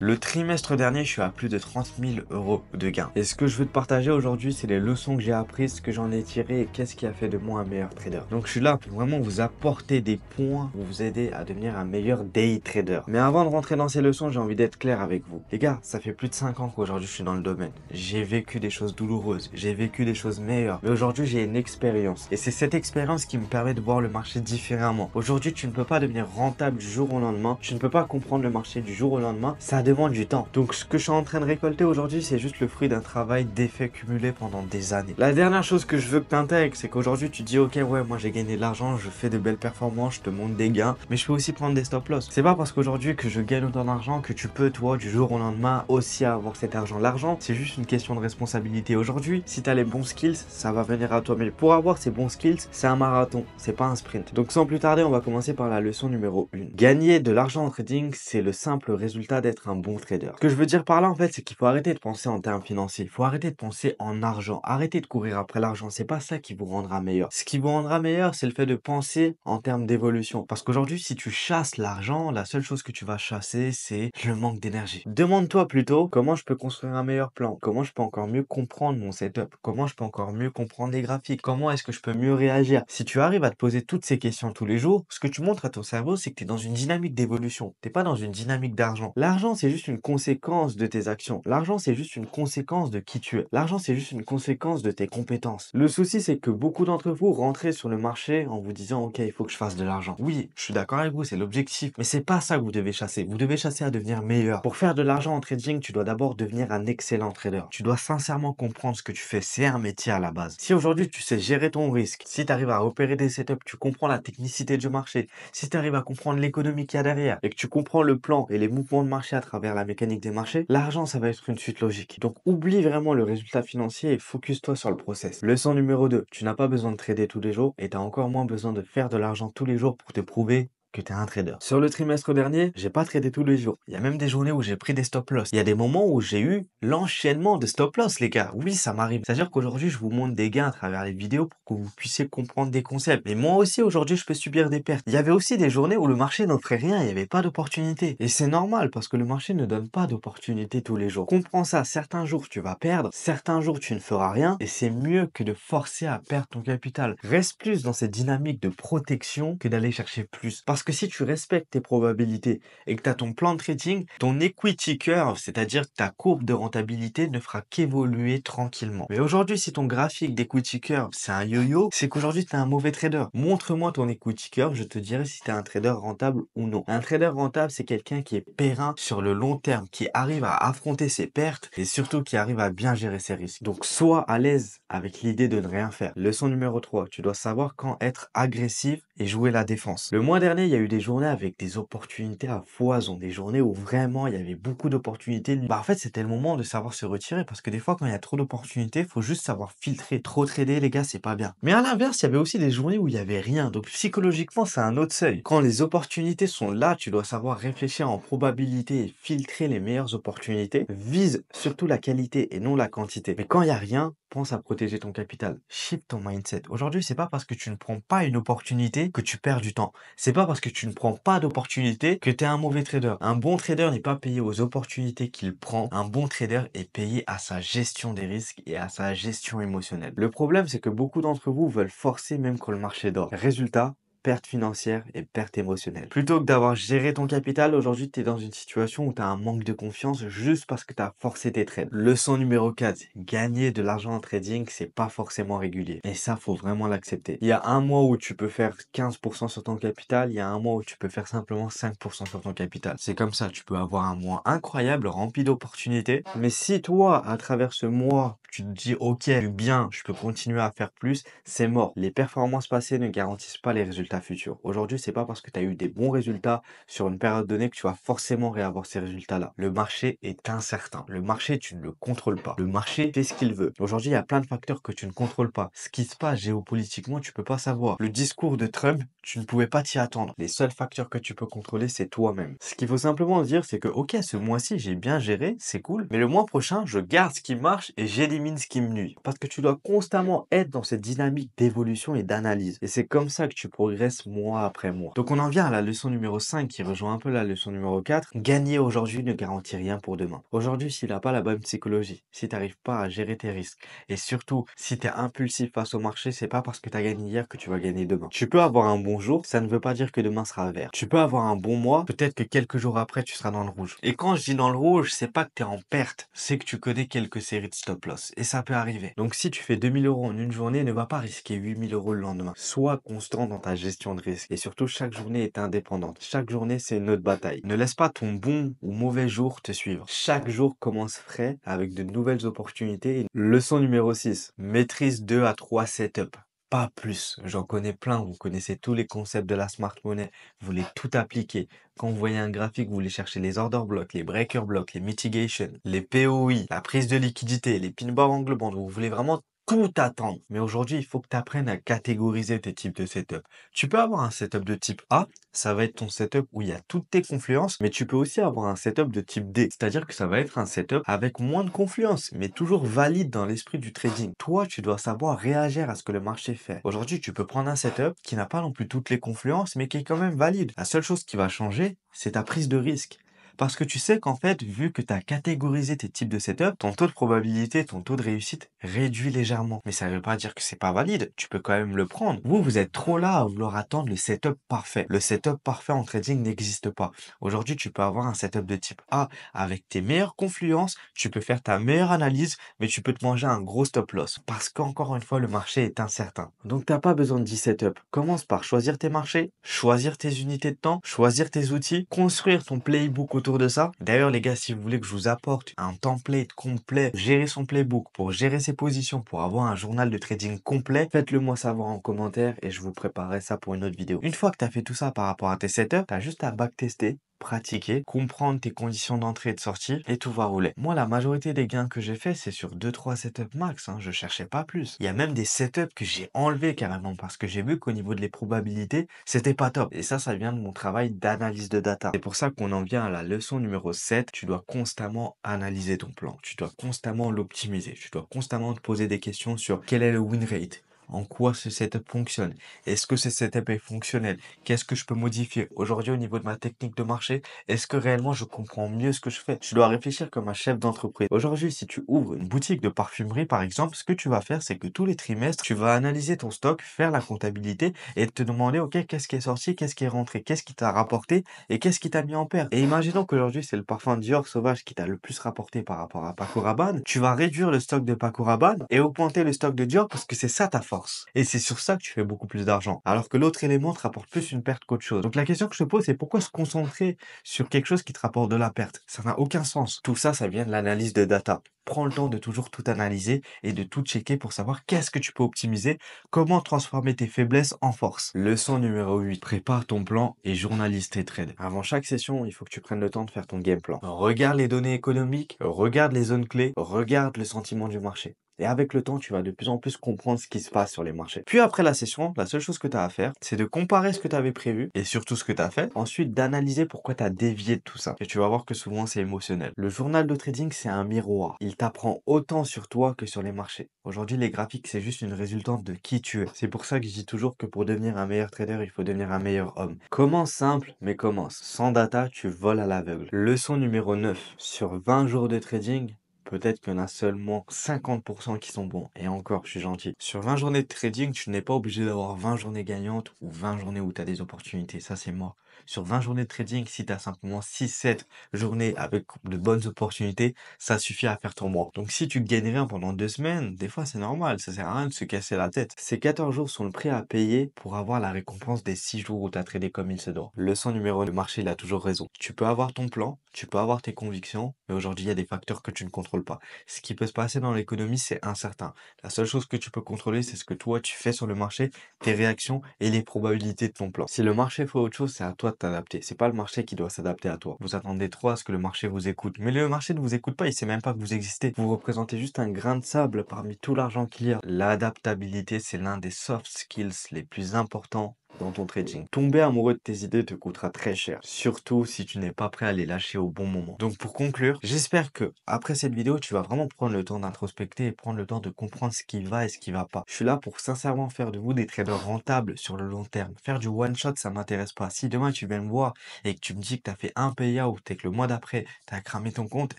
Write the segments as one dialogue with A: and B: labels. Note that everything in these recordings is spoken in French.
A: Le trimestre dernier, je suis à plus de 30 000 euros de gains. Et ce que je veux te partager aujourd'hui, c'est les leçons que j'ai apprises, ce que j'en ai tiré et qu'est-ce qui a fait de moi un meilleur trader. Donc je suis là pour vraiment vous apporter des points pour vous aider à devenir un meilleur day trader. Mais avant de rentrer dans ces leçons, j'ai envie d'être clair avec vous. Les gars, ça fait plus de 5 ans qu'aujourd'hui je suis dans le domaine. J'ai vécu des choses douloureuses, j'ai vécu des choses meilleures. Mais aujourd'hui, j'ai une expérience. Et c'est cette expérience qui me permet de voir le marché différemment. Aujourd'hui, tu ne peux pas devenir rentable du jour au lendemain. Tu ne peux pas comprendre le marché du jour au lendemain. Ça demande du temps. Donc ce que je suis en train de récolter aujourd'hui, c'est juste le fruit d'un travail d'effets cumulés pendant des années. La dernière chose que je veux que tu intègres, c'est qu'aujourd'hui tu dis ok ouais moi j'ai gagné de l'argent, je fais de belles performances, je te montre des gains, mais je peux aussi prendre des stop loss. C'est pas parce qu'aujourd'hui que je gagne autant d'argent que tu peux toi du jour au lendemain aussi avoir cet argent. L'argent c'est juste une question de responsabilité. Aujourd'hui si tu as les bons skills, ça va venir à toi. Mais pour avoir ces bons skills, c'est un marathon, c'est pas un sprint. Donc sans plus tarder, on va commencer par la leçon numéro 1. Gagner de l'argent en trading, c'est le simple résultat d'être un bon trader. Ce que je veux dire par là, en fait, c'est qu'il faut arrêter de penser en termes financiers. Il faut arrêter de penser en argent. Arrêtez de courir après l'argent. C'est pas ça qui vous rendra meilleur. Ce qui vous rendra meilleur, c'est le fait de penser en termes d'évolution. Parce qu'aujourd'hui, si tu chasses l'argent, la seule chose que tu vas chasser, c'est le manque d'énergie. Demande-toi plutôt comment je peux construire un meilleur plan. Comment je peux encore mieux comprendre mon setup. Comment je peux encore mieux comprendre les graphiques. Comment est-ce que je peux mieux réagir. Si tu arrives à te poser toutes ces questions tous les jours, ce que tu montres à ton cerveau, c'est que tu es dans une dynamique d'évolution. Tu n'es pas dans une dynamique d'argent. L'argent, c'est juste une conséquence de tes actions. L'argent, c'est juste une conséquence de qui tu es. L'argent, c'est juste une conséquence de tes compétences. Le souci, c'est que beaucoup d'entre vous rentrez sur le marché en vous disant, OK, il faut que je fasse de l'argent. Oui, je suis d'accord avec vous, c'est l'objectif. Mais c'est pas ça que vous devez chasser. Vous devez chasser à devenir meilleur. Pour faire de l'argent en trading, tu dois d'abord devenir un excellent trader. Tu dois sincèrement comprendre ce que tu fais. C'est un métier à la base. Si aujourd'hui, tu sais gérer ton risque, si tu arrives à opérer des setups, tu comprends la technicité du marché, si tu arrives à comprendre l'économie qu'il y a derrière et que tu comprends le plan et les mouvements de marché à travers la mécanique des marchés, l'argent, ça va être une suite logique. Donc, oublie vraiment le résultat financier et focus-toi sur le process. Leçon numéro 2, tu n'as pas besoin de trader tous les jours et tu as encore moins besoin de faire de l'argent tous les jours pour te prouver que tu es un trader. Sur le trimestre dernier, j'ai pas tradé tous les jours. Il y a même des journées où j'ai pris des stop loss. Il y a des moments où j'ai eu l'enchaînement de stop loss, les gars. Oui, ça m'arrive. C'est-à-dire qu'aujourd'hui, je vous montre des gains à travers les vidéos pour que vous puissiez comprendre des concepts. Mais moi aussi, aujourd'hui, je peux subir des pertes. Il y avait aussi des journées où le marché n'offrait rien, il n'y avait pas d'opportunité. Et c'est normal parce que le marché ne donne pas d'opportunité tous les jours. Comprends ça. Certains jours, tu vas perdre. Certains jours, tu ne feras rien. Et c'est mieux que de forcer à perdre ton capital. Reste plus dans cette dynamique de protection que d'aller chercher plus. Parce que si tu respectes tes probabilités et que tu as ton plan de trading, ton equity curve, c'est-à-dire ta courbe de rentabilité, ne fera qu'évoluer tranquillement. Mais aujourd'hui, si ton graphique d'equity curve, c'est un yo-yo, c'est qu'aujourd'hui, tu es un mauvais trader. Montre-moi ton equity curve, je te dirai si tu es un trader rentable ou non. Un trader rentable, c'est quelqu'un qui est périn sur le long terme, qui arrive à affronter ses pertes et surtout qui arrive à bien gérer ses risques. Donc, sois à l'aise avec l'idée de ne rien faire. Leçon numéro 3, tu dois savoir quand être agressif et jouer la défense. Le mois dernier, il y a eu des journées avec des opportunités à foison, des journées où vraiment il y avait beaucoup d'opportunités. En fait, c'était le moment de savoir se retirer parce que des fois, quand il y a trop d'opportunités, il faut juste savoir filtrer. Trop trader, les gars, c'est pas bien. Mais à l'inverse, il y avait aussi des journées où il y avait rien. Donc psychologiquement, c'est un autre seuil. Quand les opportunités sont là, tu dois savoir réfléchir en probabilité et filtrer les meilleures opportunités. Vise surtout la qualité et non la quantité. Mais quand il y a rien, pense à protéger ton capital. Shift ton mindset. Aujourd'hui, c'est pas parce que tu ne prends pas une opportunité que tu perds du temps. C'est pas parce que tu ne prends pas d'opportunité que tu es un mauvais trader. Un bon trader n'est pas payé aux opportunités qu'il prend. Un bon trader est payé à sa gestion des risques et à sa gestion émotionnelle. Le problème, c'est que beaucoup d'entre vous veulent forcer même quand le marché dort. Résultat, perte financière et perte émotionnelle. Plutôt que d'avoir géré ton capital, aujourd'hui, tu es dans une situation où tu as un manque de confiance juste parce que tu as forcé tes trades. Leçon numéro 4, gagner de l'argent en trading, c'est pas forcément régulier. Et ça, faut vraiment l'accepter. Il y a un mois où tu peux faire 15% sur ton capital, il y a un mois où tu peux faire simplement 5% sur ton capital. C'est comme ça, tu peux avoir un mois incroyable, rempli d'opportunités. Mais si toi, à travers ce mois, tu te dis, ok, bien, je peux continuer à faire plus, c'est mort. Les performances passées ne garantissent pas les résultats futurs. Aujourd'hui, c'est pas parce que tu as eu des bons résultats sur une période donnée que tu vas forcément réavoir ces résultats-là. Le marché est incertain. Le marché, tu ne le contrôles pas. Le marché fait ce qu'il veut. Aujourd'hui, il y a plein de facteurs que tu ne contrôles pas. Ce qui se passe géopolitiquement, tu peux pas savoir. Le discours de Trump, tu ne pouvais pas t'y attendre. Les seuls facteurs que tu peux contrôler, c'est toi-même. Ce qu'il faut simplement dire, c'est que, ok, ce mois-ci, j'ai bien géré, c'est cool, mais le mois prochain, je garde ce qui marche et j'élimine élimines ce qui me nuit. Parce que tu dois constamment être dans cette dynamique d'évolution et d'analyse. Et c'est comme ça que tu progresses mois après mois. Donc on en vient à la leçon numéro 5 qui rejoint un peu la leçon numéro 4. Gagner aujourd'hui ne garantit rien pour demain. Aujourd'hui, s'il n'a pas la bonne psychologie, si tu n'arrives pas à gérer tes risques, et surtout, si tu es impulsif face au marché, c'est pas parce que tu as gagné hier que tu vas gagner demain. Tu peux avoir un bon jour, ça ne veut pas dire que demain sera vert. Tu peux avoir un bon mois, peut-être que quelques jours après, tu seras dans le rouge. Et quand je dis dans le rouge, c'est pas que tu es en perte, c'est que tu connais quelques séries de stop loss. Et ça peut arriver. Donc si tu fais 2000 euros en une journée, ne va pas risquer 8000 euros le lendemain. Sois constant dans ta gestion de risque. Et surtout, chaque journée est indépendante. Chaque journée, c'est une autre bataille. Ne laisse pas ton bon ou mauvais jour te suivre. Chaque jour commence frais avec de nouvelles opportunités. Leçon numéro 6. Maîtrise 2 à 3 setups. Pas plus. J'en connais plein. Vous connaissez tous les concepts de la smart money. Vous voulez tout appliquer. Quand vous voyez un graphique, vous voulez chercher les order blocks, les breaker blocks, les mitigation, les POI, la prise de liquidité, les pin bar angle band. Vous voulez vraiment tout attendre. Mais aujourd'hui, il faut que tu apprennes à catégoriser tes types de setup. Tu peux avoir un setup de type A, ça va être ton setup où il y a toutes tes confluences, mais tu peux aussi avoir un setup de type D, c'est-à-dire que ça va être un setup avec moins de confluence, mais toujours valide dans l'esprit du trading. Toi, tu dois savoir réagir à ce que le marché fait. Aujourd'hui, tu peux prendre un setup qui n'a pas non plus toutes les confluences, mais qui est quand même valide. La seule chose qui va changer, c'est ta prise de risque. Parce que tu sais qu'en fait, vu que tu as catégorisé tes types de setup, ton taux de probabilité, ton taux de réussite réduit légèrement. Mais ça ne veut pas dire que c'est pas valide. Tu peux quand même le prendre. Vous êtes trop là à vouloir attendre le setup parfait. Le setup parfait en trading n'existe pas. Aujourd'hui, tu peux avoir un setup de type A avec tes meilleures confluences. Tu peux faire ta meilleure analyse, mais tu peux te manger un gros stop loss. Parce qu'encore une fois, le marché est incertain. Donc, t'as pas besoin de 10 setups. Commence par choisir tes marchés, choisir tes unités de temps, choisir tes outils, construire ton playbook autour de ça. D'ailleurs, les gars, si vous voulez que je vous apporte un template complet, gérer son playbook, pour gérer ses positions, pour avoir un journal de trading complet, faites-le moi savoir en commentaire et je vous préparerai ça pour une autre vidéo. Une fois que tu as fait tout ça par rapport à tes setups, tu as juste à backtester, pratiquer, comprendre tes conditions d'entrée et de sortie et tout va rouler. Moi, la majorité des gains que j'ai fait, c'est sur 2-3 setups max, Je cherchais pas plus. Il y a même des setups que j'ai enlevés carrément parce que j'ai vu qu'au niveau de les probabilités, c'était pas top. Et ça vient de mon travail d'analyse de data. C'est pour ça qu'on en vient à la leçon numéro 7. Tu dois constamment analyser ton plan. Tu dois constamment l'optimiser. Tu dois constamment te poser des questions sur quel est le win rate. En quoi ce setup fonctionne? Est-ce que ce setup est fonctionnel? Qu'est-ce que je peux modifier? Aujourd'hui, au niveau de ma technique de marché, est-ce que réellement je comprends mieux ce que je fais? Tu dois réfléchir comme un chef d'entreprise. Aujourd'hui, si tu ouvres une boutique de parfumerie, par exemple, ce que tu vas faire, c'est que tous les trimestres, tu vas analyser ton stock, faire la comptabilité et te demander, OK, qu'est-ce qui est sorti, qu'est-ce qui est rentré, qu'est-ce qui t'a rapporté et qu'est-ce qui t'a mis en perte. Et imaginons qu'aujourd'hui, c'est le parfum Dior Sauvage qui t'a le plus rapporté par rapport à Paco Rabanne. Tu vas réduire le stock de Paco Rabanne et augmenter le stock de Dior parce que c'est ça ta force. Et c'est sur ça que tu fais beaucoup plus d'argent. Alors que l'autre élément te rapporte plus une perte qu'autre chose. Donc la question que je te pose, c'est pourquoi se concentrer sur quelque chose qui te rapporte de la perte? Ça n'a aucun sens. Tout ça, ça vient de l'analyse de data. Prends le temps de toujours tout analyser et de tout checker pour savoir qu'est-ce que tu peux optimiser, comment transformer tes faiblesses en force. Leçon numéro 8. Prépare ton plan et journalise tes trades. Avant chaque session, il faut que tu prennes le temps de faire ton game plan. Regarde les données économiques, regarde les zones clés, regarde le sentiment du marché. Et avec le temps, tu vas de plus en plus comprendre ce qui se passe sur les marchés. Puis après la session, la seule chose que tu as à faire, c'est de comparer ce que tu avais prévu et surtout ce que tu as fait. Ensuite, d'analyser pourquoi tu as dévié de tout ça. Et tu vas voir que souvent, c'est émotionnel. Le journal de trading, c'est un miroir. Il t'apprend autant sur toi que sur les marchés. Aujourd'hui, les graphiques, c'est juste une résultante de qui tu es. C'est pour ça que je dis toujours que pour devenir un meilleur trader, il faut devenir un meilleur homme. Commence simple, mais commence. Sans data, tu voles à l'aveugle. Leçon numéro 9. Sur 20 jours de trading, peut-être qu'il y en a seulement 50% qui sont bons. Et encore, je suis gentil. Sur 20 journées de trading, tu n'es pas obligé d'avoir 20 journées gagnantes ou 20 journées où tu as des opportunités. Ça, c'est mort. Sur 20 journées de trading, si tu as simplement 6-7 journées avec de bonnes opportunités, ça suffit à faire ton mois. Donc si tu gagnes rien pendant 2 semaines, des fois c'est normal, ça sert à rien de se casser la tête. Ces 14 jours sont le prix à payer pour avoir la récompense des 6 jours où tu as tradé comme il se doit. Leçon numéro 1, le marché il a toujours raison. Tu peux avoir ton plan, tu peux avoir tes convictions, mais aujourd'hui il y a des facteurs que tu ne contrôles pas. Ce qui peut se passer dans l'économie, c'est incertain. La seule chose que tu peux contrôler, c'est ce que toi tu fais sur le marché, tes réactions et les probabilités de ton plan. Si le marché fait autre chose, c'est à toi de t'adapter. C'est pas le marché qui doit s'adapter à toi. Vous attendez trop à ce que le marché vous écoute. Mais le marché ne vous écoute pas, il sait même pas que vous existez. Vous représentez juste un grain de sable parmi tout l'argent qu'il y a. L'adaptabilité, c'est l'un des soft skills les plus importants dans ton trading. Tomber amoureux de tes idées te coûtera très cher, surtout si tu n'es pas prêt à les lâcher au bon moment. Donc pour conclure, j'espère que après cette vidéo, tu vas vraiment prendre le temps d'introspecter et prendre le temps de comprendre ce qui va et ce qui va pas. Je suis là pour sincèrement faire de vous des traders rentables sur le long terme. Faire du one shot, ça m'intéresse pas. Si demain tu viens me voir et que tu me dis que tu as fait un payout et que le mois d'après, tu as cramé ton compte,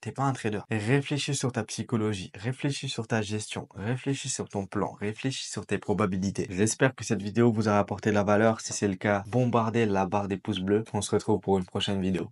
A: t'es pas un trader. Réfléchis sur ta psychologie, réfléchis sur ta gestion, réfléchis sur ton plan, réfléchis sur tes probabilités. J'espère que cette vidéo vous a apporté de la valeur. Si c'est le cas, bombardez la barre des pouces bleus. On se retrouve pour une prochaine vidéo.